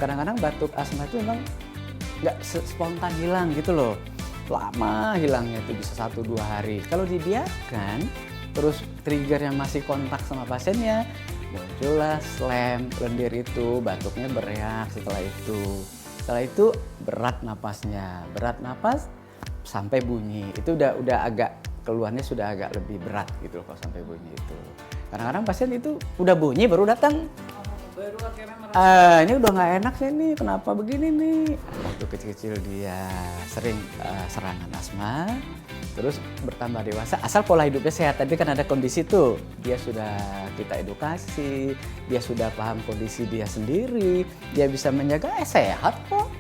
kadang-kadang batuk asma itu memang nggak spontan hilang gitu loh. Lama hilangnya itu bisa 1-2 hari. Kalau dibiarkan, terus triggernya masih kontak sama pasiennya, muncullah slam, lendir itu, batuknya bereak setelah itu. Setelah itu berat napasnya, berat napas sampai bunyi. Itu udah agak, keluhannya sudah agak lebih berat gitu loh kalau sampai bunyi itu. Kadang-kadang pasien itu udah bunyi baru datang. Baru akhirnya merasa Ini udah nggak enak sih nih, kenapa begini nih? Waktu kecil-kecil dia sering serangan asma, terus bertambah dewasa, asal pola hidupnya sehat. Tadi kan ada kondisi tuh, dia sudah kita edukasi, dia sudah paham kondisi dia sendiri, dia bisa menjaga, sehat kok,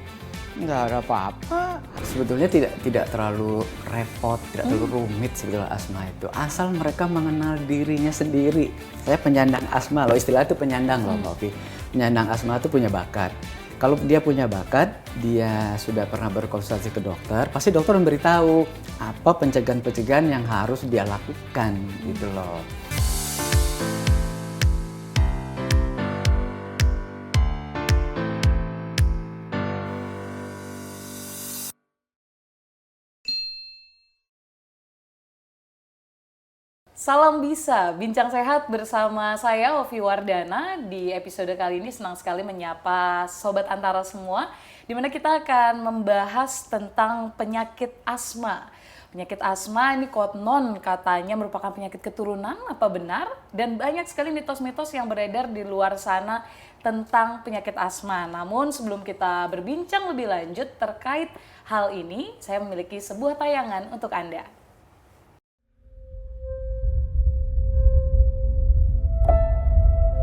nggak ada apa-apa. Sebetulnya tidak terlalu repot, tidak terlalu rumit sebetulnya asma itu. Asal mereka mengenal dirinya sendiri. Saya penyandang asma loh, istilah itu penyandang loh Mbak Ovi. Penyandang asma itu punya bakat. Kalau dia punya bakat, dia sudah pernah berkonsultasi ke dokter, pasti dokter memberitahu apa pencegahan-pencegahan yang harus dia lakukan gitu loh. Salam Bisa, bincang sehat bersama saya Ovi Wardana. Di episode kali ini senang sekali menyapa sobat antara semua, di mana kita akan membahas tentang penyakit asma. Penyakit asma ini konon katanya merupakan penyakit keturunan, apa benar? Dan banyak sekali mitos-mitos yang beredar di luar sana tentang penyakit asma. Namun sebelum kita berbincang lebih lanjut terkait hal ini, saya memiliki sebuah tayangan untuk Anda.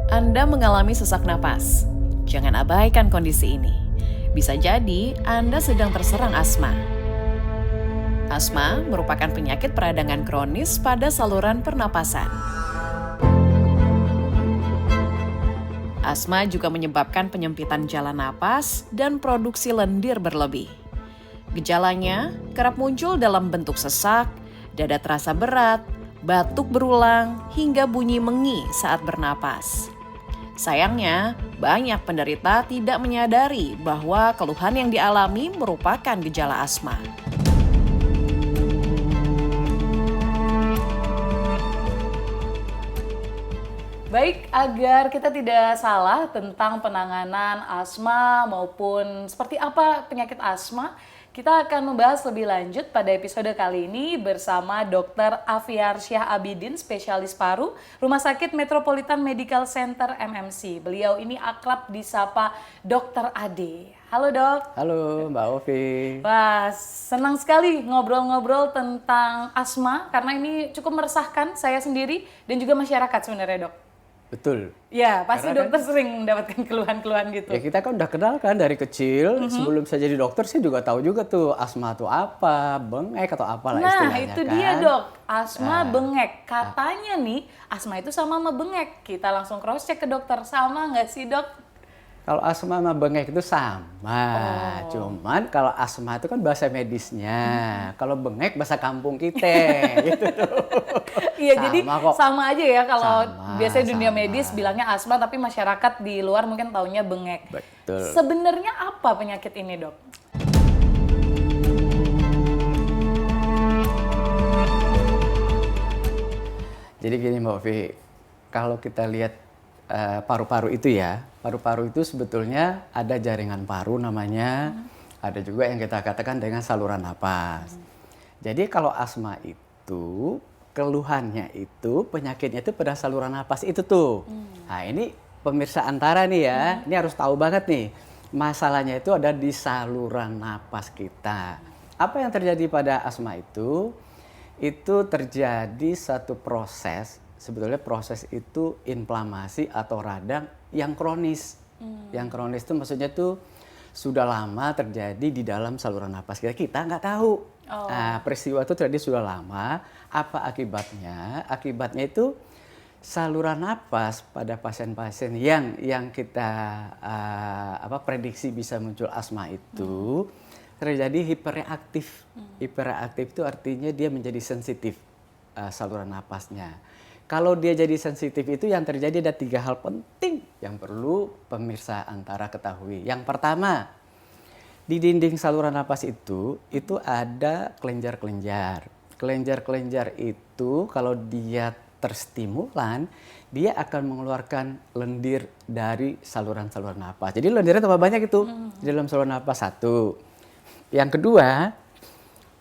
Anda mengalami sesak napas. Jangan abaikan kondisi ini. Bisa jadi Anda sedang terserang asma. Asma merupakan penyakit peradangan kronis pada saluran pernapasan. Asma juga menyebabkan penyempitan jalan napas dan produksi lendir berlebih. Gejalanya kerap muncul dalam bentuk sesak, dada terasa berat, batuk berulang, hingga bunyi mengi saat bernapas. Sayangnya, banyak penderita tidak menyadari bahwa keluhan yang dialami merupakan gejala asma. Baik, agar kita tidak salah tentang penanganan asma maupun seperti apa penyakit asma, kita akan membahas lebih lanjut pada episode kali ini bersama Dr. Afiar Syah Abidin, spesialis paru, Rumah Sakit Metropolitan Medical Center MMC. Beliau ini akrab disapa Dr. Ade. Halo dok. Halo Mbak Ovi. Wah, senang sekali ngobrol-ngobrol tentang asma karena ini cukup meresahkan saya sendiri dan juga masyarakat sebenarnya dok. Betul. Ya, pasti Karena dokter sering mendapatkan keluhan-keluhan gitu. Ya kita kan udah kenal kan dari kecil, sebelum saya jadi dokter saya juga tahu juga tuh asma itu apa, bengek atau apalah Nah, istilahnya itu kan. dia dok, asma bengek. Katanya nih, asma itu sama bengek. Kita langsung cross check ke dokter, sama nggak sih dok? Kalau asma sama bengek itu sama, cuman kalau asma itu kan bahasa medisnya, kalau bengek bahasa kampung kita gitu tuh. Iya, Sama jadi kok. sama aja ya kalau Sama, biasanya dunia sama. medis bilangnya asma, tapi masyarakat di luar mungkin taunya bengek. Betul. Sebenarnya apa penyakit ini dok? Jadi gini Mbak Ovi, kalau kita lihat paru-paru itu ya, paru-paru itu sebetulnya ada jaringan paru namanya, ada juga yang kita katakan dengan saluran napas. Jadi kalau asma itu keluhannya itu penyakitnya itu pada saluran napas itu tuh. Nah ini pemirsa antara nih ya, ini harus tahu banget nih, masalahnya itu ada di saluran napas kita. Apa yang terjadi pada asma itu? Itu terjadi satu proses, sebetulnya proses itu inflamasi atau radang yang kronis. Yang kronis itu maksudnya tuh sudah lama terjadi di dalam saluran napas kita, kita nggak tahu. Nah, peristiwa itu terjadi sudah lama, apa akibatnya? Akibatnya itu saluran napas pada pasien-pasien yang kita prediksi bisa muncul asma itu terjadi hiperreaktif. Hiperreaktif itu artinya dia menjadi sensitif saluran napasnya. Kalau dia jadi sensitif itu yang terjadi ada 3 hal penting yang perlu pemirsa Antara ketahui. Yang pertama, di dinding saluran napas itu ada kelenjar-kelenjar. Kelenjar-kelenjar itu kalau dia terstimulan, dia akan mengeluarkan lendir dari saluran-saluran napas. Jadi lendirnya tambah banyak itu di dalam saluran napas, satu. Yang kedua,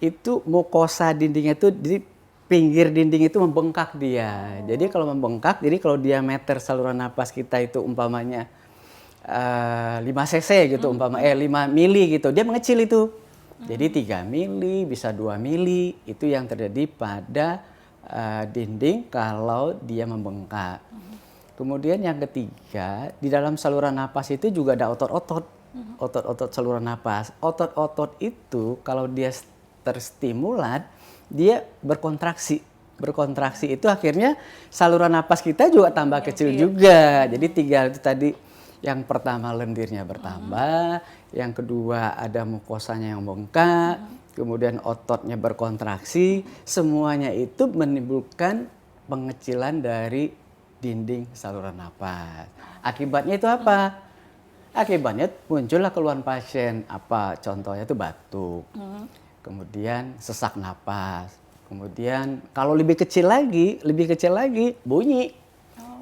itu mukosa dindingnya itu di pinggir dinding itu membengkak dia. Jadi kalau membengkak, jadi kalau diameter saluran napas kita itu umpamanya 5 cc gitu, 5 mili gitu, dia mengecil itu. Jadi 3 mili, bisa 2 mili, itu yang terjadi pada dinding kalau dia membengkak. Kemudian yang ketiga, di dalam saluran napas itu juga ada otot-otot. Otot-otot saluran napas. Otot-otot itu kalau dia terstimulan, dia berkontraksi. Berkontraksi itu akhirnya saluran napas kita juga tambah kecil juga. Jadi 3 itu tadi. Yang pertama lendirnya bertambah, yang kedua ada mukosanya yang bengkak, kemudian ototnya berkontraksi, semuanya itu menimbulkan pengecilan dari dinding saluran napas. Akibatnya itu apa? Akibatnya muncullah keluhan pasien, apa contohnya itu batuk, kemudian sesak napas, kemudian kalau lebih kecil lagi bunyi.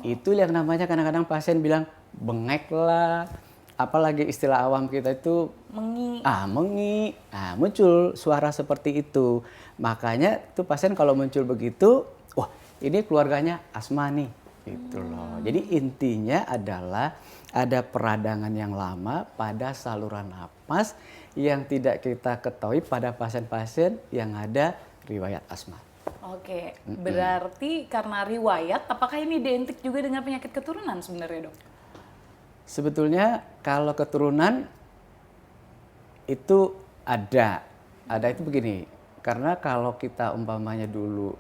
Itu yang namanya kadang-kadang pasien bilang bengek lah, apalagi istilah awam kita itu mengi, muncul suara seperti itu. Makanya tuh pasien kalau muncul begitu, wah ini keluarganya asma nih, gitu loh. Jadi intinya adalah ada peradangan yang lama pada saluran napas yang tidak kita ketahui pada pasien-pasien yang ada riwayat asma. Oke, berarti karena riwayat, apakah ini identik juga dengan penyakit keturunan sebenarnya, Dok? Sebetulnya kalau keturunan itu ada itu begini, karena kalau kita umpamanya dulu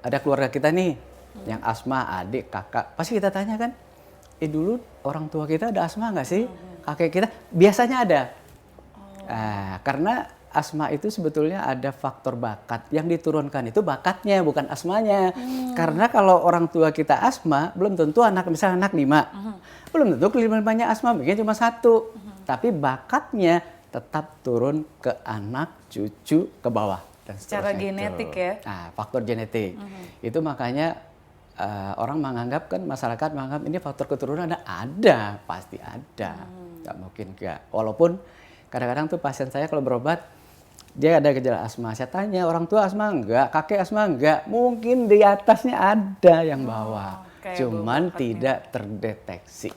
ada keluarga kita nih yang asma, adik, kakak, pasti kita tanya kan, dulu orang tua kita ada asma nggak sih? Kakek kita biasanya ada. Karena asma itu sebetulnya ada faktor bakat yang diturunkan, itu bakatnya bukan asmanya. Karena kalau orang tua kita asma, belum tentu misalnya anak 5. Belum tentu kelima-limanya asma, mungkin cuma 1. Tapi bakatnya tetap turun ke anak, cucu, ke bawah. Dan secara genetik ya? Faktor genetik. Itu makanya orang menganggap kan, masyarakat menganggap ini faktor keturunan ada, pasti ada. Nggak mungkin nggak. Walaupun kadang-kadang tuh pasien saya kalau berobat, dia ada gejala asma. Saya tanya, orang tua asma enggak? Kakek asma enggak? Mungkin di atasnya ada yang bawa. Cuman tidak terdeteksi.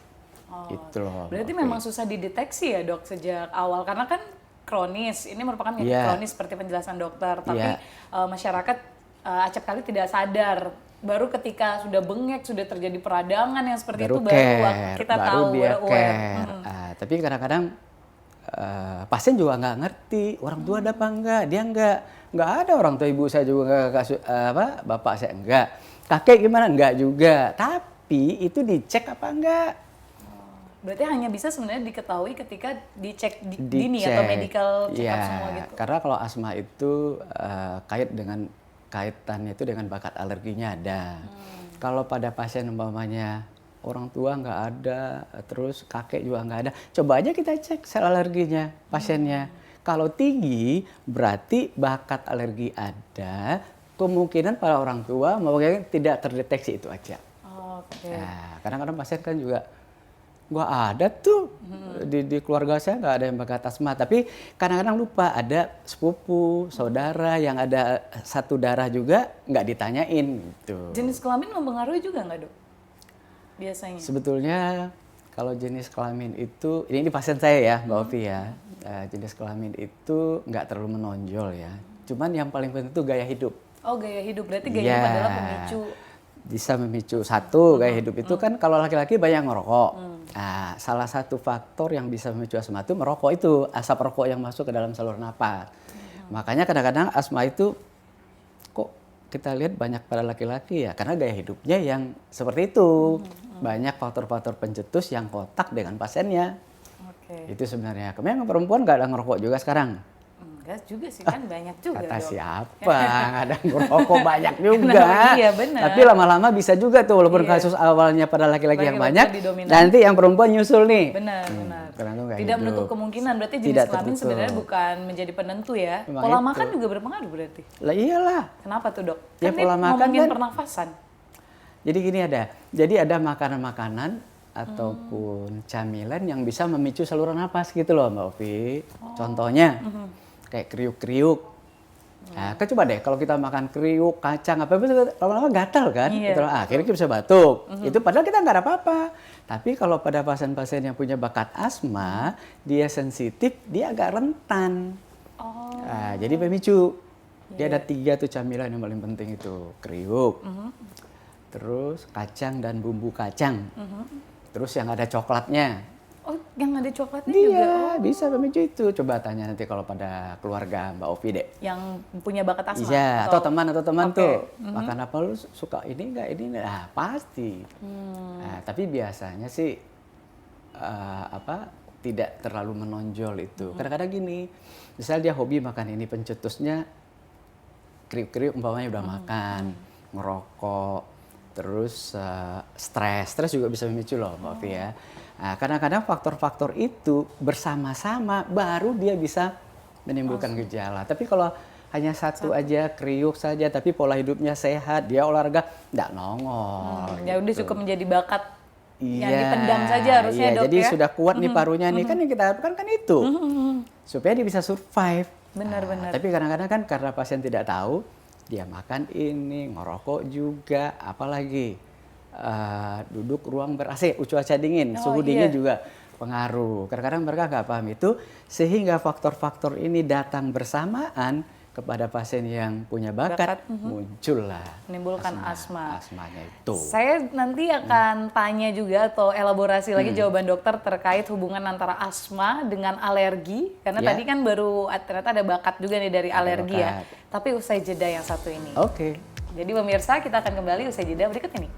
Itu loh. Berarti memang susah dideteksi ya, Dok, sejak awal. Karena kan kronis, ini merupakan penyakit kronis seperti penjelasan dokter. Tapi masyarakat acap kali tidak sadar. Baru ketika sudah bengek, sudah terjadi peradangan yang seperti itu, baru kita tahu, baru aware. Tapi kadang-kadang pasien juga nggak ngerti orang tua ada apa enggak, dia nggak ada, orang tua ibu saya juga bapak saya enggak, kakek gimana enggak juga, tapi itu dicek apa enggak. Berarti hanya bisa sebenarnya diketahui ketika dicek dini atau medical check up semua gitu. Karena kalau asma itu kaitannya itu dengan bakat alerginya ada. Kalau pada pasien umpamanya orang tua nggak ada, terus kakek juga nggak ada, coba aja kita cek sel alerginya pasiennya. Kalau tinggi berarti bakat alergi ada, kemungkinan pada orang tua mungkin tidak terdeteksi, itu aja. Kadang-kadang pasien kan juga nggak ada tuh di keluarga saya nggak ada yang bakat asma, tapi kadang-kadang lupa ada sepupu, saudara yang ada satu darah juga nggak ditanyain gitu. Jenis kelamin mempengaruhi juga nggak, Dok? Biasanya? Sebetulnya kalau jenis kelamin itu, ini pasien saya ya, Mbak Ovi ya, jenis kelamin itu nggak terlalu menonjol ya. Cuman yang paling penting itu gaya hidup. Oh, gaya hidup, berarti gaya hidup adalah pemicu. Bisa memicu. Satu, gaya hidup itu kan kalau laki-laki banyak ngerokok. Salah satu faktor yang bisa memicu asma itu merokok, itu asap rokok yang masuk ke dalam saluran napas. Makanya kadang-kadang asma itu kok kita lihat banyak pada laki-laki ya, karena gaya hidupnya yang seperti itu. Banyak faktor-faktor pencetus yang kontak dengan pasiennya. Itu sebenarnya. Memang perempuan nggak ada ngerokok juga sekarang. Enggak juga sih kan banyak juga Kata dok. siapa? Nggak ada ngerokok banyak juga. Iya, benar. Tapi lama-lama bisa juga tuh, walaupun Iya. kasus awalnya pada laki-laki yang Laki-laki banyak, didominasi. nanti yang perempuan nyusul nih. Benar, benar. Karena itu nggak Tidak hidup. menutup kemungkinan, berarti jenis Tidak kelamin tertutup. sebenarnya bukan menjadi penentu ya. Emang Pola itu. makan juga berpengaruh berarti. Lah iyalah. Kenapa tuh dok? Ya, Kan pola ini makan ngomongin kan- pernafasan. Jadi gini ada makanan-makanan ataupun camilan yang bisa memicu saluran napas gitu loh Mbak Ovi. Contohnya kayak kriuk-kriuk. Nah, kan coba deh kalau kita makan kriuk, kacang apa lama-lama gatal kan? Iya. Gitu, akhirnya kita bisa batuk. Itu padahal kita nggak ada apa-apa. Tapi kalau pada pasien-pasien yang punya bakat asma, dia sensitif, dia agak rentan. Oh. Nah, jadi pemicu. Dia ada 3 tuh camilan yang paling penting itu kriuk, terus kacang dan bumbu kacang, terus yang ada coklatnya. Oh, yang ada coklatnya juga. Iya, bisa pemicu itu. Coba tanya nanti kalau pada keluarga Mbak Ovi deh. Yang punya bakat asma. Iya, atau teman Oke. tuh makan apa lu suka ini nggak ini? Nah, pasti. Nah, tapi biasanya sih tidak terlalu menonjol itu. Kadang-kadang gini, misalnya dia hobi makan ini pencetusnya kriuk-kriuk umpamanya udah makan, ngerokok, terus stres juga bisa memicu loh Mbak Ovi ya. Nah, kadang-kadang faktor-faktor itu bersama-sama baru dia bisa menimbulkan gejala. Tapi kalau hanya satu aja kriuk saja, tapi pola hidupnya sehat, dia olahraga, nggak nongol. Ya udah gitu. cukup menjadi bakat yang Iya, dipendam saja harusnya iya, dok jadi ya. sudah kuat nih parunya nih, kan yang kita harapkan kan itu. Supaya dia bisa survive. Benar-benar. Tapi kadang-kadang kan karena pasien tidak tahu, dia makan ini, ngerokok juga, apalagi duduk ruang ber-AC, cuaca dingin, Oh, suhu iya. dingin juga pengaruh. Kadang-kadang mereka nggak paham itu, sehingga faktor-faktor ini datang bersamaan kepada pasien yang punya bakat, muncullah Menimbulkan asma. asmanya itu. Saya nanti akan tanya juga atau elaborasi lagi jawaban dokter terkait hubungan antara asma dengan alergi. Karena Ya. tadi kan baru ternyata ada bakat juga nih dari alergi ya. bakat. Tapi usai jeda yang satu ini. Oke. Jadi pemirsa kita akan kembali usai jeda berikut ini.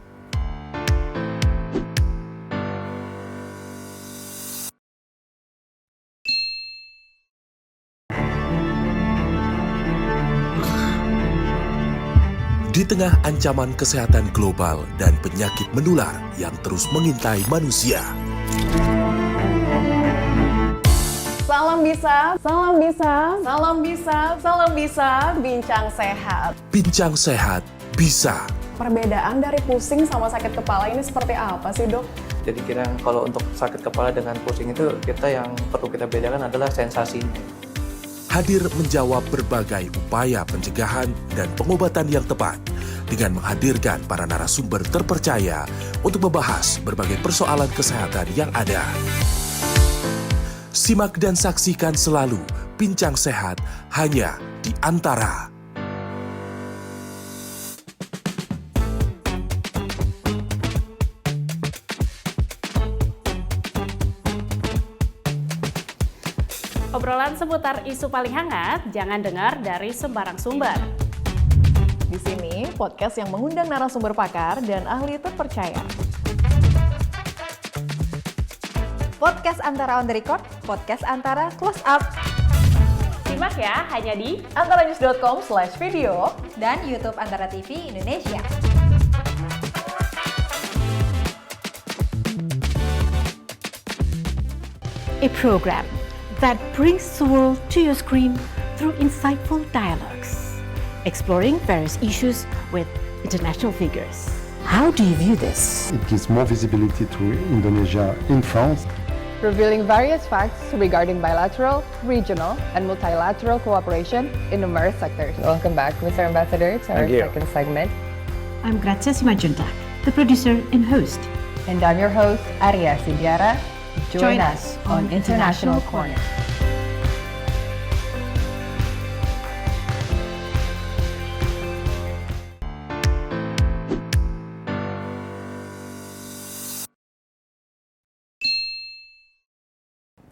Di tengah ancaman kesehatan global dan penyakit menular yang terus mengintai manusia, Salam bisa, salam bisa, salam bisa, salam bisa, bincang sehat. Bincang Sehat bisa. Perbedaan dari pusing sama sakit kepala ini seperti apa sih dok? Jadi kira kalau untuk sakit kepala dengan pusing itu yang perlu kita bedakan adalah sensasinya. Hadir menjawab berbagai upaya pencegahan dan pengobatan yang tepat dengan menghadirkan para narasumber terpercaya untuk membahas berbagai persoalan kesehatan yang ada. Simak dan saksikan selalu Bincang Sehat hanya di Antara. Obrolan seputar isu paling hangat jangan dengar dari sembarang sumber. Di sini podcast yang mengundang narasumber pakar dan ahli terpercaya. Podcast Antara on the record, podcast Antara close up, Simak ya hanya di Antaranews.com/video. dan YouTube Antara TV Indonesia. A program that brings the world to your screen through insightful dialogues, exploring various issues with international figures. How do you view this? It gives more visibility to Indonesia in France. Revealing various facts regarding bilateral, regional, and multilateral cooperation in numerous sectors. Welcome back, Mr. Ambassador, to our Thank you. second segment. I'm Grazia Simanjuntak, the producer and host. And I'm your host, Arya Sidiara. Join us on International Corner.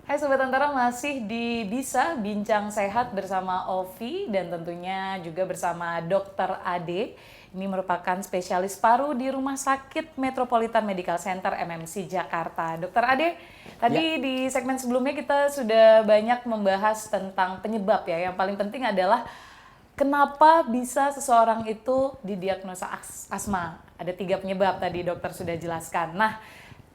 Hai Sobat Antara, masih di Bisa Bincang Sehat bersama Ovi dan tentunya juga bersama Dr. Ade Ini merupakan spesialis paru di Rumah Sakit Metropolitan Medical Center MMC Jakarta. Dokter Ade, tadi di segmen sebelumnya kita sudah banyak membahas tentang penyebab ya. Yang paling penting adalah kenapa bisa seseorang itu didiagnosa asma. Ada 3 penyebab tadi dokter sudah jelaskan. Nah,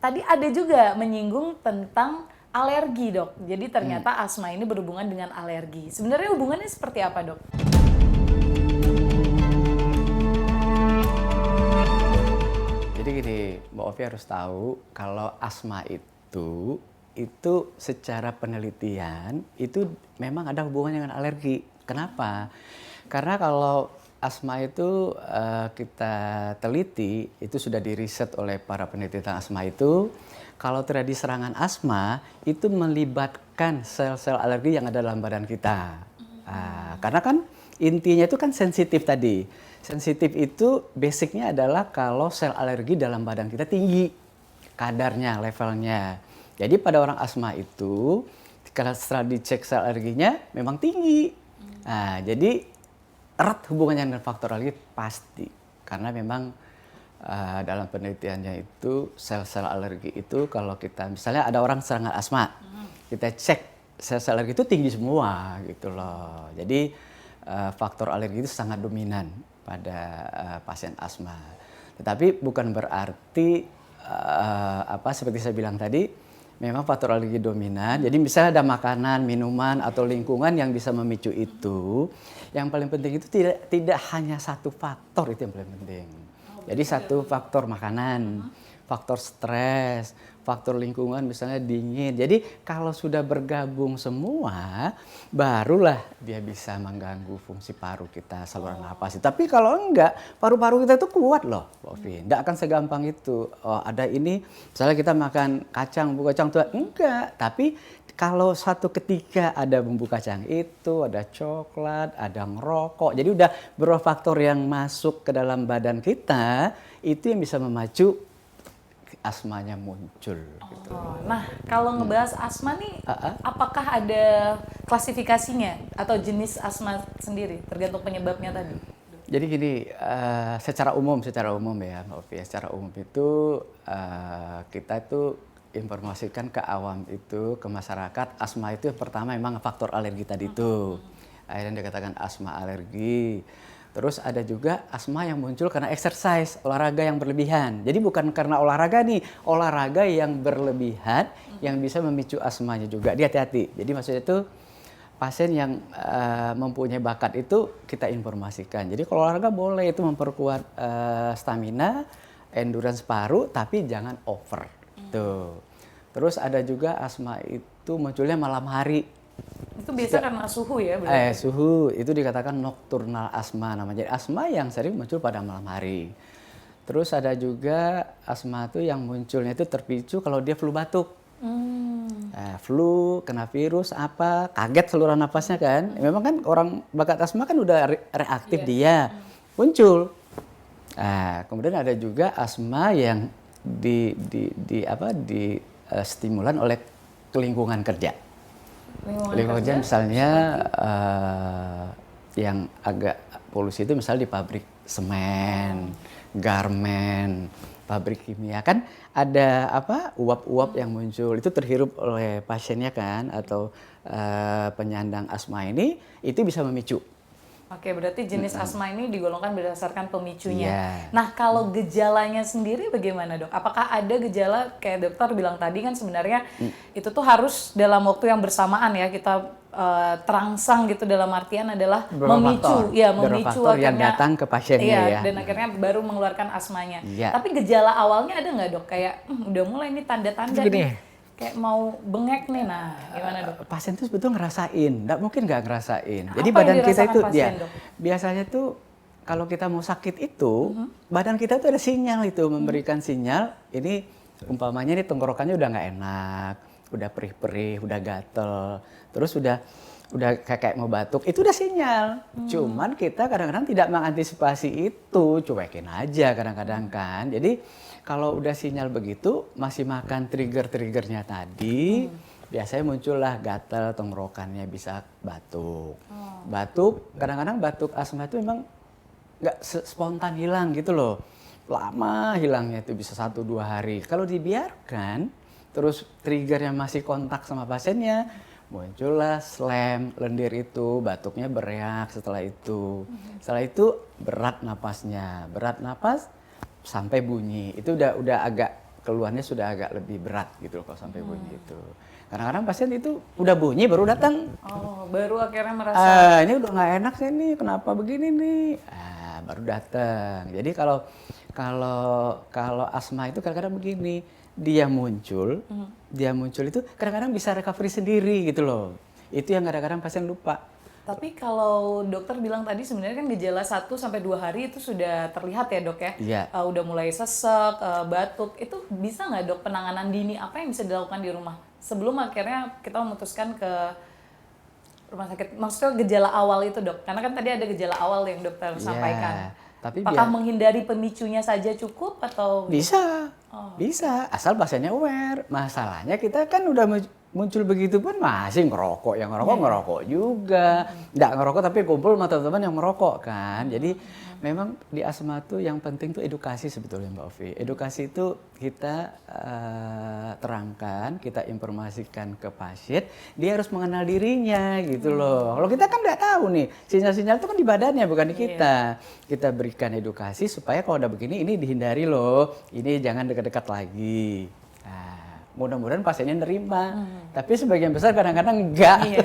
tadi ada juga menyinggung tentang alergi, Dok. Jadi ternyata asma ini berhubungan dengan alergi. Sebenarnya hubungannya seperti apa, Dok? Jadi gini, Mbak Ovi harus tahu kalau asma itu secara penelitian itu memang ada hubungannya dengan alergi. Kenapa? Karena kalau asma itu kita teliti, itu sudah diriset oleh para peneliti tentang asma itu, kalau terjadi serangan asma itu melibatkan sel-sel alergi yang ada dalam badan kita. Karena kan intinya itu kan sensitif tadi. Sensitif itu basicnya adalah kalau sel alergi dalam badan kita tinggi kadarnya, levelnya. Jadi pada orang asma itu kalau setelah dicek sel alerginya memang tinggi. Jadi erat hubungannya dengan faktor alergi pasti. Karena memang dalam penelitiannya itu sel-sel alergi itu kalau kita misalnya ada orang serangan asma, kita cek sel-sel alergi itu tinggi semua gitu loh. Jadi faktor alergi itu sangat dominan pada pasien asma. Tetapi bukan berarti seperti saya bilang tadi, memang faktor alergi dominan. Jadi misalnya ada makanan, minuman atau lingkungan yang bisa memicu itu. Yang paling penting itu tidak hanya satu faktor, itu yang paling penting. Jadi satu faktor makanan, faktor stres, faktor lingkungan misalnya dingin. Jadi kalau sudah bergabung semua, barulah dia bisa mengganggu fungsi paru kita, saluran napas. Tapi kalau enggak, paru-paru kita itu kuat loh, Ovi. Enggak akan segampang itu. Oh, ada ini, misalnya kita makan kacang, bumbu kacang tua. Enggak, tapi kalau satu ketika ada bumbu kacang itu, ada coklat, ada ngerokok. Jadi udah beberapa faktor yang masuk ke dalam badan kita, itu yang bisa memacu asmanya muncul. Gitu. Nah, kalau ngebahas asma nih, apakah ada klasifikasinya atau jenis asma sendiri, tergantung penyebabnya tadi? Jadi gini, secara umum ya, Mbak Ovi, secara umum itu kita itu informasikan ke awam itu, ke masyarakat, asma itu yang pertama memang faktor alergi tadi itu. Akhirnya dikatakan asma alergi. Terus ada juga asma yang muncul karena exercise, olahraga yang berlebihan. Jadi bukan karena olahraga nih, olahraga yang berlebihan yang bisa memicu asmanya juga. Dia hati-hati. Jadi maksudnya itu pasien yang mempunyai bakat itu kita informasikan. Jadi kalau olahraga boleh itu memperkuat stamina, endurance paru, tapi jangan over. Tuh. Terus ada juga asma itu munculnya malam hari. Itu biasa karena suhu ya? Berarti? Suhu itu dikatakan nocturnal asma namanya. Jadi asma yang sering muncul pada malam hari. Terus ada juga asma itu yang munculnya itu terpicu kalau dia flu batuk. Flu, kena virus, kaget saluran napasnya kan. Memang kan orang bakat asma kan udah reaktif dia. Muncul. Kemudian ada juga asma yang stimulan oleh lingkungan kerja. Lingkungan kerja misalnya yang agak polusi itu misalnya di pabrik semen, garmen, pabrik kimia kan ada uap-uap yang muncul itu terhirup oleh pasiennya kan atau penyandang asma ini itu bisa memicu. Oke, berarti jenis asma ini digolongkan berdasarkan pemicunya. Yeah. Nah, kalau gejalanya sendiri bagaimana, Dok? Apakah ada gejala kayak dokter bilang tadi kan sebenarnya itu tuh harus dalam waktu yang bersamaan ya kita terangsang gitu dalam artian adalah memicu yang datang ke pasiennya ya. Dan akhirnya baru mengeluarkan asmanya. Yeah. Tapi gejala awalnya ada nggak, Dok? Kayak udah mulai nih tanda-tanda nih. Kayak mau bengek nih, nah gimana, Dok? Pasien itu sebetulnya ngerasain, nggak mungkin nggak ngerasain. Jadi Apa badan yang kita itu pasien, Dok? biasanya tuh kalau kita mau sakit itu, badan kita tuh ada sinyal itu, memberikan sinyal. Ini umpamanya nih tenggorokannya udah nggak enak, udah perih-perih, udah gatel, terus udah kayak mau batuk, itu udah sinyal. Cuman kita kadang-kadang tidak mengantisipasi itu, cuekin aja kadang-kadang kan. Jadi kalau udah sinyal begitu, masih makan trigger-triggernya tadi, biasanya muncullah gatal, tenggorokannya bisa batuk. Batuk, kadang-kadang batuk asma itu memang nggak spontan hilang gitu loh. Lama hilangnya itu bisa 1-2 hari. Kalau dibiarkan, terus triggernya masih kontak sama pasiennya, muncullah slam, lendir itu, batuknya bereak setelah itu. Setelah itu berat napasnya, berat napas sampai bunyi. Itu udah agak keluhannya sudah agak lebih berat gitu loh kalau sampai bunyi itu. Kadang-kadang pasien itu udah bunyi baru datang. Oh, baru akhirnya merasa Ini udah nggak enak sih nih, kenapa begini nih? Baru datang. Jadi kalau asma itu kadang-kadang begini, dia muncul itu kadang-kadang bisa recovery sendiri gitu loh. Itu yang kadang-kadang pasien lupa. Tapi kalau dokter bilang tadi sebenarnya kan gejala 1-2 hari itu sudah terlihat ya dok ya? Iya. Udah mulai sesek, batuk, itu bisa nggak dok penanganan dini apa yang bisa dilakukan di rumah? Sebelum akhirnya kita memutuskan ke rumah sakit, maksudnya gejala awal itu dok? Karena kan tadi ada gejala awal yang dokter sampaikan. Tapi apakah menghindari pemicunya saja cukup atau? Bisa, bisa, asal pasiennya aware. Masalahnya kita kan udah muncul begitu pun masih ngerokok, yang ngerokok juga, nggak ngerokok tapi kumpul sama teman-teman yang merokok kan. Jadi memang di asma tuh yang penting tuh edukasi sebetulnya Mbak Ovi. Edukasi itu kita terangkan, kita informasikan ke pasien, dia harus mengenal dirinya gitu loh. Kalau kita kan nggak tahu nih, sinyal-sinyal itu kan di badannya bukan di kita. Kita berikan edukasi supaya kalau udah begini ini dihindari loh, ini jangan dekat-dekat lagi. Mudah-mudahan pasiennya nerima, tapi sebagian besar kadang-kadang enggak. Iya.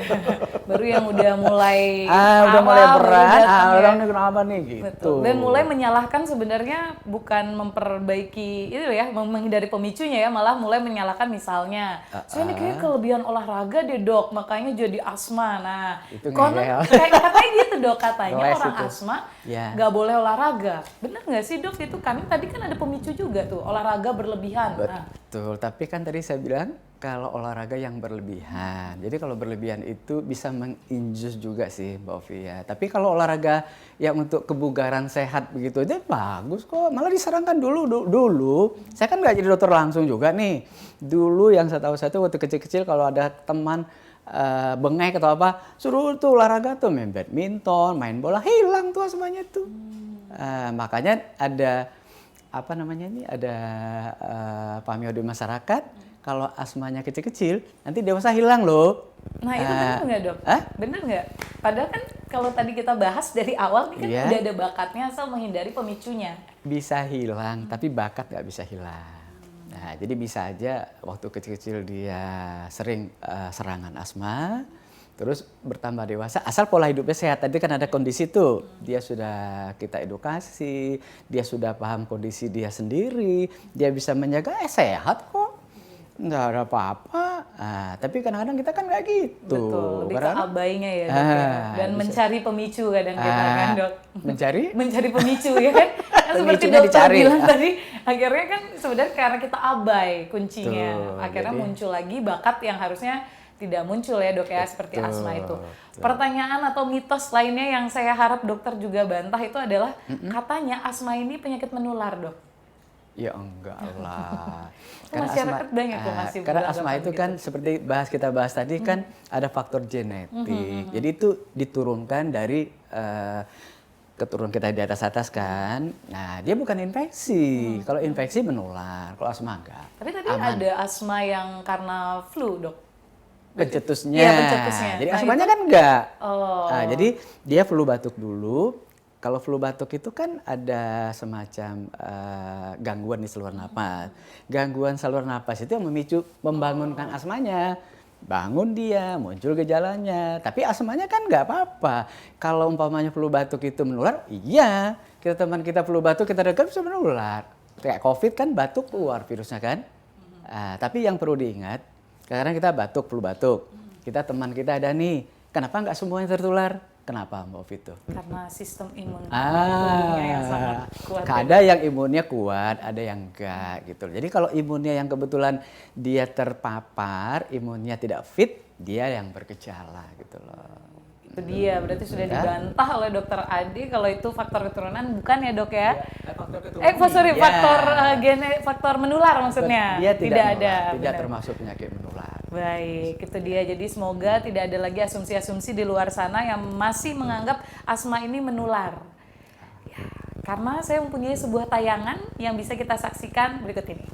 Baru yang udah mulai udah mulai berat, orang ini kenapa nih gitu. Betul. Dan mulai menyalahkan sebenarnya bukan memperbaiki itu ya, menghindari pemicunya ya, malah mulai menyalahkan misalnya, saya ini kayaknya kelebihan olahraga deh dok, makanya jadi asma. Nah, katanya gitu dok, katanya orang itu. Asma nggak boleh olahraga. Bener nggak sih dok itu? Kami tadi kan ada pemicu juga tuh, olahraga berlebihan. Betul, tapi kan tadi saya bilang kalau olahraga yang berlebihan. Jadi kalau berlebihan itu bisa menginjus juga sih Mbak Ovi ya. Tapi kalau olahraga yang untuk kebugaran sehat begitu aja bagus kok. Malah disarankan dulu. Saya kan nggak jadi dokter langsung juga nih. Dulu yang saya tahu saya tuh waktu kecil-kecil kalau ada teman bengek atau apa, suruh tuh olahraga tuh main badminton, main bola, hilang tuh semuanya tuh. Makanya ada apa namanya ini, ada pameo di masyarakat. Kalau asmanya kecil-kecil, nanti dewasa hilang loh. Nah itu benar nggak dok? Benar nggak? Padahal kan kalau tadi kita bahas dari awal nih kan udah ada bakatnya asal menghindari pemicunya. Bisa hilang, tapi bakat nggak bisa hilang. Nah jadi bisa aja waktu kecil-kecil dia sering serangan asma, terus bertambah dewasa, asal pola hidupnya sehat. Tadi kan ada kondisi tuh, dia sudah kita edukasi, dia sudah paham kondisi dia sendiri, dia bisa menjaga, sehat kok. Nggak ada apa-apa, tapi kadang-kadang kita kan nggak gitu. Betul, lebih ke abainya ya dok ya. Dan bisa mencari pemicu kadang kita kan dok. Mencari pemicu ya kan. Seperti dokter bilang tadi, akhirnya kan sebenarnya karena kita abai kuncinya. Akhirnya muncul lagi bakat yang harusnya tidak muncul ya dok ya, seperti asma itu. Pertanyaan atau mitos lainnya yang saya harap dokter juga bantah itu adalah katanya asma ini penyakit menular dok. Ya enggak lah. Karena masyarakat banyak tuh masih karena asma itu kan seperti kita bahas tadi kan ada faktor genetik. Jadi itu diturunkan dari keturunan kita di atas kan. Nah, dia bukan infeksi. Kalau infeksi menular, kalau asma enggak. Tapi tadi ada asma yang karena flu, dok. Pencetusnya. Iya, pencetusnya. Jadi asmanya kan enggak. Nah, jadi dia flu batuk dulu. Kalau flu batuk itu kan ada semacam gangguan di saluran napas. Gangguan saluran napas itu yang memicu membangunkan asmanya. Bangun dia, muncul gejalanya. Tapi asmanya kan nggak apa-apa. Kalau umpamanya flu batuk itu menular, iya. Teman kita flu batuk, kita dekat bisa menular. Kayak COVID kan batuk keluar virusnya kan. Tapi yang perlu diingat, kadang kita batuk, flu batuk. Kita teman kita ada nih, kenapa nggak semuanya tertular? Kenapa Mbak Ovi itu? Karena sistem imun tubuhnya yang sangat kuat. Ada yang imunnya kuat, ada yang enggak gitu. Jadi kalau imunnya yang kebetulan dia terpapar, imunnya tidak fit, dia yang bergejala gitu loh. Itu dia, berarti sudah dibantah oleh dokter Adi kalau itu faktor keturunan, bukan ya dok ya? Faktor menular maksudnya. Dia tidak ada. Tidak termasuk penyakit menular. Baik, itu dia. Jadi semoga tidak ada lagi asumsi-asumsi di luar sana yang masih menganggap asma ini menular. Ya, Karena saya mempunyai sebuah tayangan yang bisa kita saksikan berikut ini.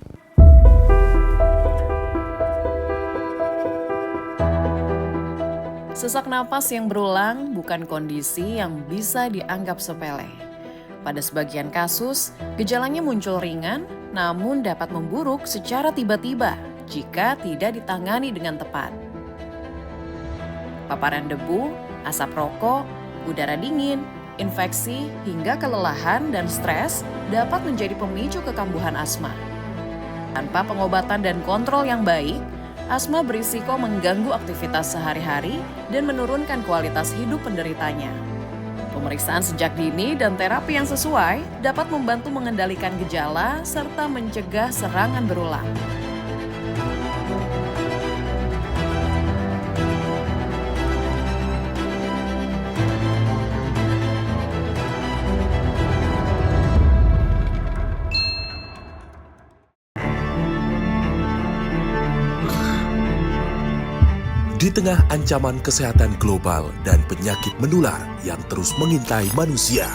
Sesak napas yang berulang bukan kondisi yang bisa dianggap sepele. Pada sebagian kasus, gejalanya muncul ringan, namun dapat memburuk secara tiba-tiba jika tidak ditangani dengan tepat. Paparan debu, asap rokok, udara dingin, infeksi, hingga kelelahan dan stres dapat menjadi pemicu kekambuhan asma. Tanpa pengobatan dan kontrol yang baik, asma berisiko mengganggu aktivitas sehari-hari dan menurunkan kualitas hidup penderitanya. Pemeriksaan sejak dini dan terapi yang sesuai dapat membantu mengendalikan gejala serta mencegah serangan berulang. Di tengah ancaman kesehatan global dan penyakit menular yang terus mengintai manusia.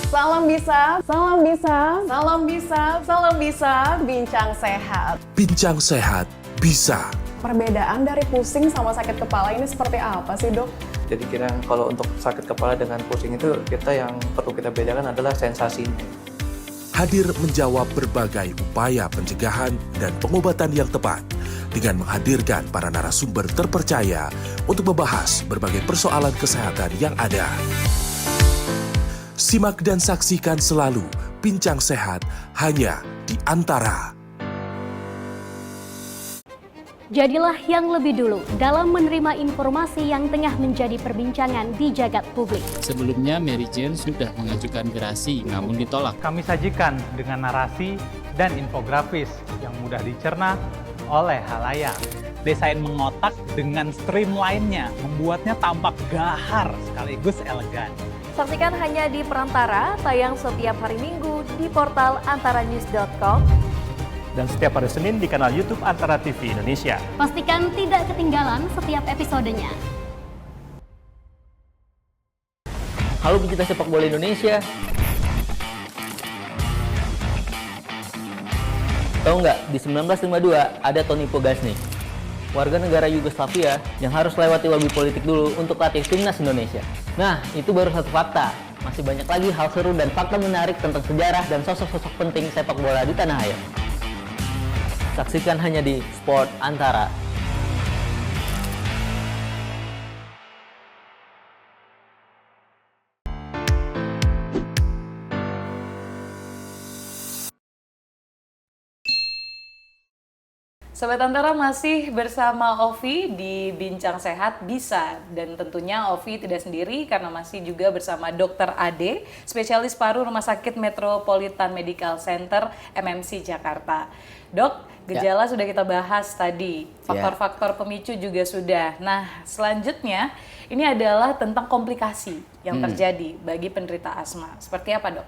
Salam bisa, salam bisa, salam bisa, salam bisa, bincang sehat. Bincang sehat bisa. Perbedaan dari pusing sama sakit kepala ini seperti apa sih, Dok? Jadi kira kalau untuk sakit kepala dengan pusing itu yang perlu kita bedakan adalah sensasinya. Hadir menjawab berbagai upaya pencegahan dan pengobatan yang tepat dengan menghadirkan para narasumber terpercaya untuk membahas berbagai persoalan kesehatan yang ada. Simak dan saksikan selalu Bincang Sehat hanya di Antara. Jadilah yang lebih dulu dalam menerima informasi yang tengah menjadi perbincangan di jagat publik. Sebelumnya Mary Jane sudah mengajukan gerasi namun ditolak. Kami sajikan dengan narasi dan infografis yang mudah dicerna oleh halayak. Desain mengotak dengan streamline-nya membuatnya tampak gahar sekaligus elegan. Saksikan hanya di Perantara, tayang setiap hari Minggu di portal antaranews.com. Dan setiap hari Senin di kanal YouTube Antara TV Indonesia. Pastikan tidak ketinggalan setiap episodenya. Halo pecinta sepak bola Indonesia. Tahu nggak, di 1952 ada Toni Pogasnik, warga negara Yugoslavia yang harus lewati lobi politik dulu untuk latih timnas Indonesia. Nah, itu baru satu fakta. Masih banyak lagi hal seru dan fakta menarik tentang sejarah dan sosok-sosok penting sepak bola di tanah air. Saksikan hanya di Sport Antara. Sobat Antara masih bersama Ovi di Bincang Sehat Bisa, dan tentunya Ovi tidak sendiri karena masih juga bersama Dr. Ade, spesialis paru Rumah Sakit Metropolitan Medical Center MMC Jakarta. Dok, gejala sudah kita bahas tadi, faktor-faktor pemicu juga sudah. Nah, selanjutnya ini adalah tentang komplikasi yang terjadi bagi penderita asma. Seperti apa, Dok?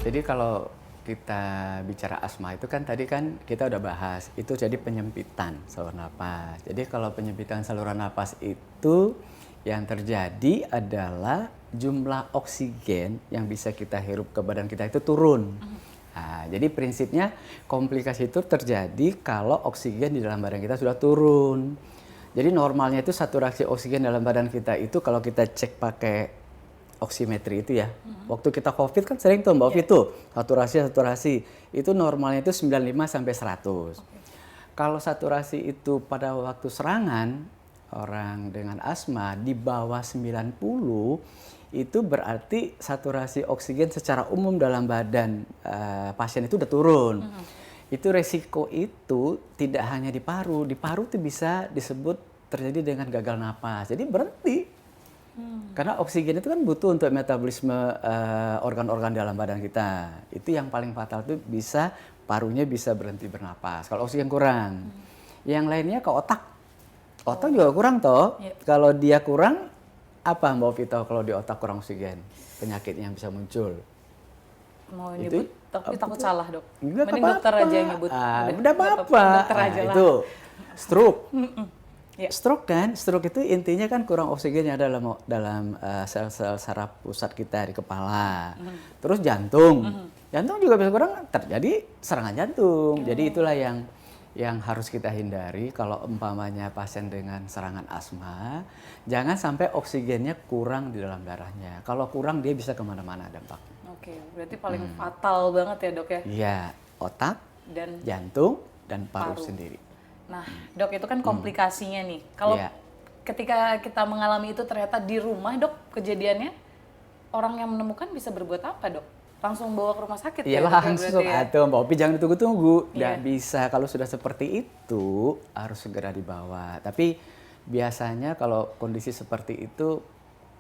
Jadi kalau kita bicara asma itu kan tadi kan kita udah bahas, itu jadi penyempitan saluran napas. Jadi kalau penyempitan saluran napas itu yang terjadi adalah jumlah oksigen yang bisa kita hirup ke badan kita itu turun. Nah, jadi prinsipnya komplikasi itu terjadi kalau oksigen di dalam badan kita sudah turun. Jadi normalnya itu saturasi oksigen dalam badan kita itu kalau kita cek pakai oximetri itu ya. Waktu kita COVID kan sering tuh Mbak Ovi tuh saturasi itu normalnya itu 95 sampai 100. Kalau saturasi itu pada waktu serangan orang dengan asma di bawah 90 itu berarti saturasi oksigen secara umum dalam badan pasien itu udah turun. Itu resiko itu tidak hanya di paru itu bisa disebut terjadi dengan gagal napas. Jadi berhenti. Karena oksigen itu kan butuh untuk metabolisme organ-organ dalam badan kita. Itu yang paling fatal itu bisa parunya bisa berhenti bernapas kalau oksigen kurang. Yang lainnya ke otak. Otak juga kurang toh. Kalau dia kurang, apa Mbak Ovi tahu kalau di otak kurang oksigen? Penyakit yang bisa muncul. Mau nyebut, tapi takut salah, Dok. Enggak mending apa-apa. Dokter aja yang nyebut. Udah apa-apa. Dokter aja lah. Itu Stroke. Ya. Stroke kan, stroke itu intinya kan kurang oksigennya dalam sel-sel saraf pusat kita di kepala. Terus jantung. Jantung juga bisa kurang, terjadi serangan jantung. Jadi itulah yang harus kita hindari kalau umpamanya pasien dengan serangan asma, jangan sampai oksigennya kurang di dalam darahnya. Kalau kurang dia bisa kemana-mana dampaknya. Oke, berarti paling fatal banget ya dok ya? Iya, otak, Dan jantung, dan paru sendiri. Nah dok, itu kan komplikasinya nih. Kalau Iya. ketika kita mengalami itu ternyata di rumah dok kejadiannya, orang yang menemukan bisa berbuat apa dok? Langsung bawa ke rumah sakit Iya ya? Dok, ya, langsung, berarti ya? atau Mbak Opi jangan ditunggu-tunggu. Nggak Iya. bisa, kalau sudah seperti itu harus segera dibawa. Tapi biasanya kalau kondisi seperti itu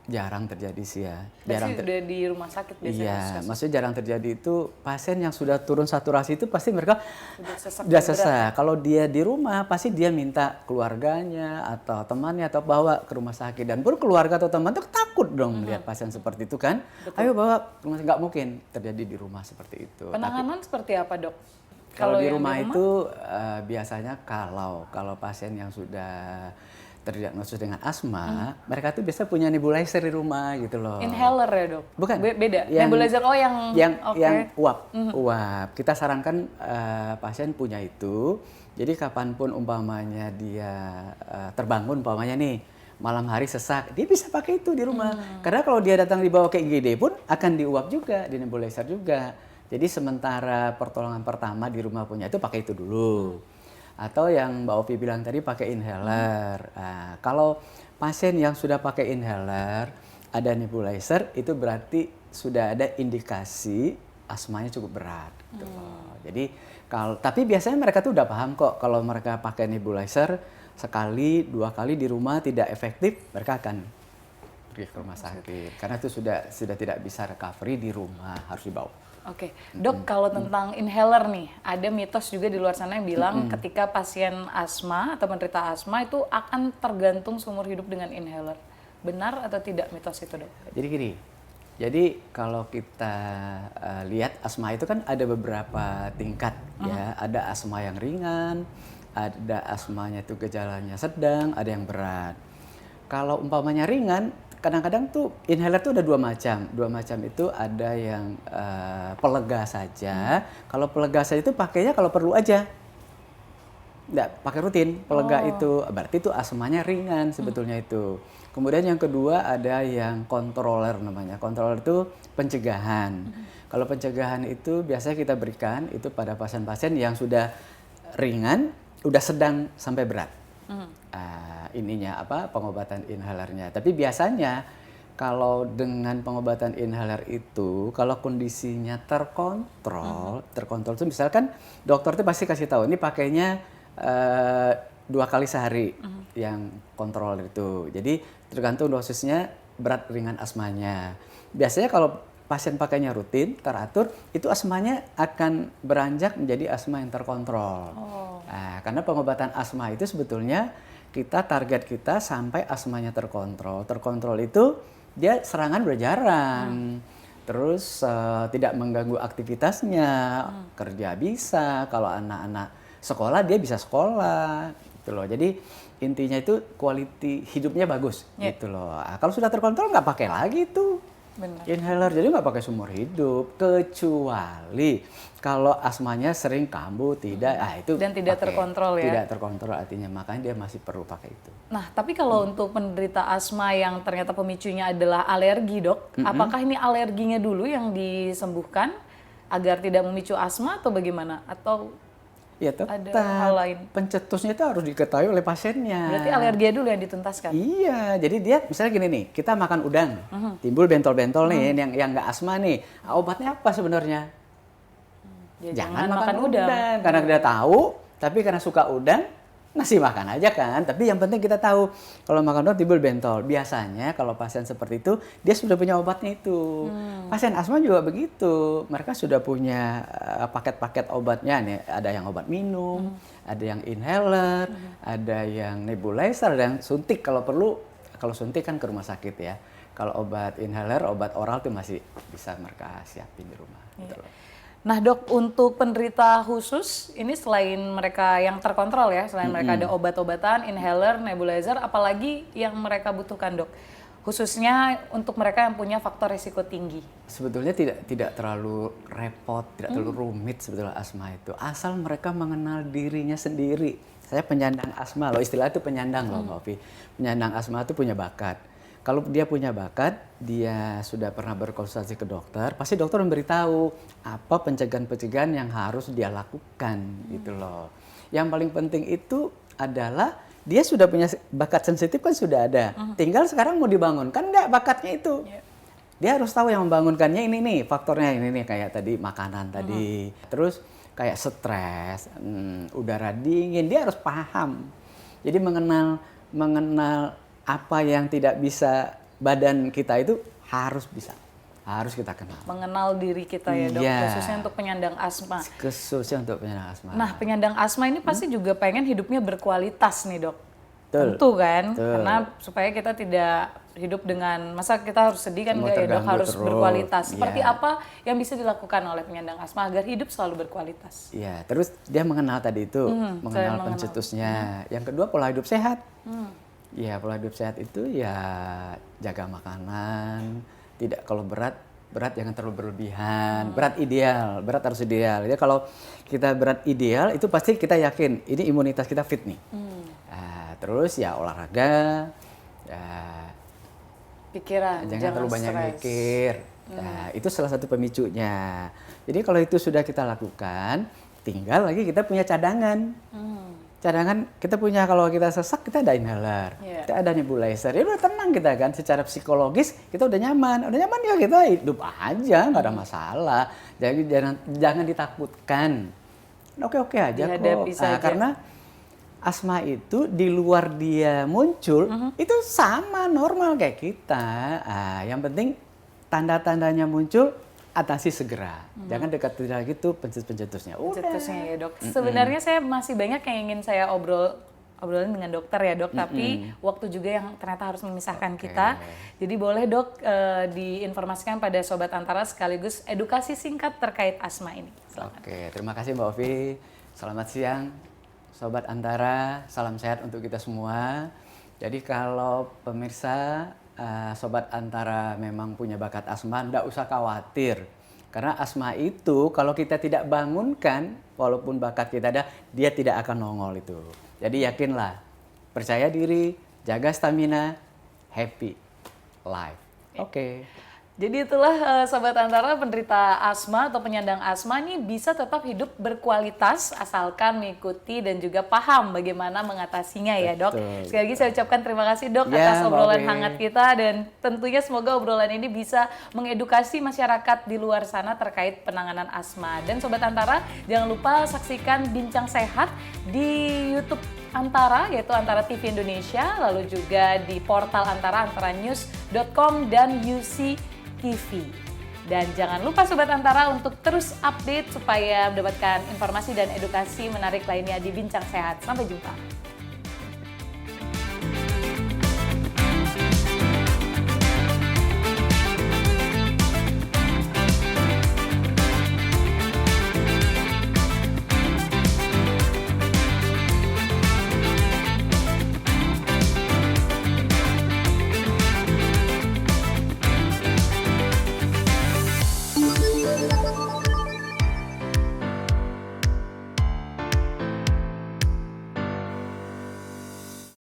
jarang terjadi sih ya. Berarti udah di rumah sakit biasanya? Iya, kasus. maksudnya jarang terjadi itu pasien yang sudah turun saturasi itu pasti mereka Udah sesak udah berat. sesak. Kalau dia di rumah pasti dia minta keluarganya atau temannya atau bawa ke rumah sakit, dan pun keluarga atau teman tuh takut dong melihat pasien seperti itu kan. Ayo bawa ke rumah sakit. Nggak mungkin terjadi di rumah seperti itu. Penanganan seperti apa dok? Kalau di yang rumah itu biasanya kalau pasien yang sudah terdiagnosis dengan asma, mereka tuh biasa punya nebulizer di rumah gitu loh. Inhaler ya dok? Bukan. Beda? Nebulizer, oh yang yang uap. Uap. Kita sarankan pasien punya itu. Jadi kapanpun umpamanya dia terbangun umpamanya nih malam hari sesak, dia bisa pakai itu di rumah. Karena kalau dia datang dibawa ke IGD pun akan diuap juga, di nebulizer juga. Jadi sementara pertolongan pertama di rumah punya itu pakai itu dulu. Atau yang Mbak Opi bilang tadi pakai inhaler. Nah, kalau pasien yang sudah pakai inhaler, ada nebulizer, itu berarti sudah ada indikasi asmanya cukup berat. Gitu loh. Jadi tapi biasanya mereka tuh udah paham kok kalau mereka pakai nebulizer sekali, 2 kali di rumah tidak efektif, mereka akan pergi ke rumah sakit. Karena itu sudah tidak bisa recovery di rumah, harus dibawa. Oke, dok, kalau tentang inhaler nih, ada mitos juga di luar sana yang bilang ketika pasien asma atau menderita asma itu akan tergantung seumur hidup dengan inhaler. Benar atau tidak mitos itu dok? Jadi gini, jadi kalau kita lihat asma itu kan ada beberapa tingkat ya. Ada asma yang ringan, ada asmanya itu gejalanya sedang, ada yang berat. Kalau umpamanya ringan, kadang-kadang tuh inhaler tuh ada dua macam itu ada yang pelega saja. Kalau pelega saja itu pakainya kalau perlu aja, nggak pakai rutin pelega itu, berarti itu asmanya ringan sebetulnya itu. Kemudian yang kedua ada yang controller namanya. Controller itu pencegahan. Kalau pencegahan itu biasanya kita berikan itu pada pasien-pasien yang sudah ringan, udah sedang sampai berat. Pengobatan inhalernya. Tapi biasanya kalau dengan pengobatan inhaler itu, kalau kondisinya terkontrol itu misalkan dokter itu pasti kasih tahu ini pakainya 2 kali sehari yang kontrol itu. Jadi tergantung dosisnya berat ringan asmanya. Biasanya kalau pasien pakainya rutin, teratur, itu asmanya akan beranjak menjadi asma yang terkontrol. Nah, karena pengobatan asma itu sebetulnya target kita sampai asmanya terkontrol. Terkontrol itu dia serangan udah jarang. Terus tidak mengganggu aktivitasnya, kerja bisa, kalau anak-anak sekolah dia bisa sekolah gitu loh. Jadi intinya itu quality hidupnya bagus gitu loh. Nah, kalau sudah terkontrol nggak pakai lagi tuh inhaler, jadi nggak pakai seumur hidup, kecuali kalau asmanya sering kambuh, itu dan tidak terkontrol ya. Tidak terkontrol artinya, makanya dia masih perlu pakai itu. Nah, tapi kalau untuk penderita asma yang ternyata pemicunya adalah alergi, dok, apakah ini alerginya dulu yang disembuhkan agar tidak memicu asma atau bagaimana? Atau ya tetap ada hal lain? Pencetusnya itu harus diketahui oleh pasiennya. Berarti alergi dulu yang dituntaskan? Iya, jadi dia misalnya gini nih, kita makan udang, timbul bentol-bentol nih, yang nggak asma nih, obatnya apa sebenarnya? Jangan makan udang, karena kita tahu, tapi karena suka udang, ngasih makan aja kan. Tapi yang penting kita tahu, kalau makan udang timbul bentol. Biasanya kalau pasien seperti itu, dia sudah punya obatnya itu. Pasien asma juga begitu, mereka sudah punya paket-paket obatnya nih. Ada yang obat minum, ada yang inhaler, ada yang nebulizer, ada yang suntik kalau perlu. Kalau suntik kan ke rumah sakit ya. Kalau obat inhaler, obat oral tuh masih bisa mereka siapin di rumah. Gitu loh. Nah dok, untuk penderita khusus, ini selain mereka yang terkontrol ya, selain mereka ada obat-obatan, inhaler, nebulizer, apalagi yang mereka butuhkan dok? Khususnya untuk mereka yang punya faktor risiko tinggi. Sebetulnya tidak terlalu repot, tidak terlalu rumit sebetulnya asma itu. Asal mereka mengenal dirinya sendiri. Saya penyandang asma loh, istilah itu penyandang loh Mbak Ovi. Penyandang asma itu punya bakat. Kalau dia punya bakat, dia sudah pernah berkonsultasi ke dokter, pasti dokter memberitahu apa pencegahan-pencegahan yang harus dia lakukan gitu loh. Yang paling penting itu adalah dia sudah punya bakat sensitif kan sudah ada. Tinggal sekarang mau dibangunkan enggak bakatnya itu. Dia harus tahu yang membangunkannya ini nih, faktornya ini nih kayak tadi makanan tadi. Terus kayak stres, udara dingin, dia harus paham. Jadi mengenal apa yang tidak bisa badan kita itu harus kita kenal. Mengenal diri kita ya dok, khususnya untuk penyandang asma. Khususnya untuk penyandang asma. Nah penyandang asma ini pasti juga pengen hidupnya berkualitas nih dok. Betul. Tentu kan, Betul. karena supaya kita tidak hidup dengan, masa kita harus sedih kan enggak ya dok, harus terus. berkualitas. Seperti apa yang bisa dilakukan oleh penyandang asma agar hidup selalu berkualitas? Iya, terus dia mengenal tadi itu, mengenal pencetusnya. Yang kedua pola hidup sehat. Ya pola hidup sehat itu ya jaga makanan, tidak kalau berat jangan terlalu berlebihan, berat harus ideal. Jadi kalau kita berat ideal itu pasti kita yakin ini imunitas kita fit nih. Terus ya olahraga, ya pikiran, jangan terlalu banyak mikir. Nah, itu salah satu pemicunya. Jadi kalau itu sudah kita lakukan, tinggal lagi kita punya cadangan. Cadangan kita punya, kalau kita sesak kita ada inhaler, kita ada nebulizer, ya udah tenang kita kan, secara psikologis kita udah nyaman ya kita hidup aja, nggak ada masalah. Jadi jangan ditakutkan, oke aja dihadapi kok. saja. Karena asma itu di luar dia muncul itu sama normal kayak kita. Yang penting tanda-tandanya muncul, atasi segera. Jangan dekati lagi tuh pencetusnya. Pencetusnya ya dok. Sebenarnya saya masih banyak yang ingin saya obrolin dengan dokter ya dok, tapi waktu juga yang ternyata harus memisahkan kita. Jadi boleh dok diinformasikan pada Sobat Antara sekaligus edukasi singkat terkait asma ini. Oke, terima kasih Mbak Ovi. Selamat siang Sobat Antara, salam sehat untuk kita semua. Jadi kalau pemirsa Sobat Antara memang punya bakat asma, enggak usah khawatir. Karena asma itu kalau kita tidak bangunkan, walaupun bakat kita ada, dia tidak akan nongol itu. Jadi yakinlah, percaya diri, jaga stamina, happy life. Oke. Jadi itulah Sobat Antara, penderita asma atau penyandang asma ini bisa tetap hidup berkualitas asalkan mengikuti dan juga paham bagaimana mengatasinya ya dok. Sekali lagi saya ucapkan terima kasih dok atas obrolan hangat kita, dan tentunya semoga obrolan ini bisa mengedukasi masyarakat di luar sana terkait penanganan asma. Dan Sobat Antara jangan lupa saksikan Bincang Sehat di YouTube Antara, yaitu Antara TV Indonesia, lalu juga di portal Antara, antaranews.com dan UC TV. Dan jangan lupa Sobat Antara untuk terus update supaya mendapatkan informasi dan edukasi menarik lainnya di Bincang Sehat. Sampai jumpa.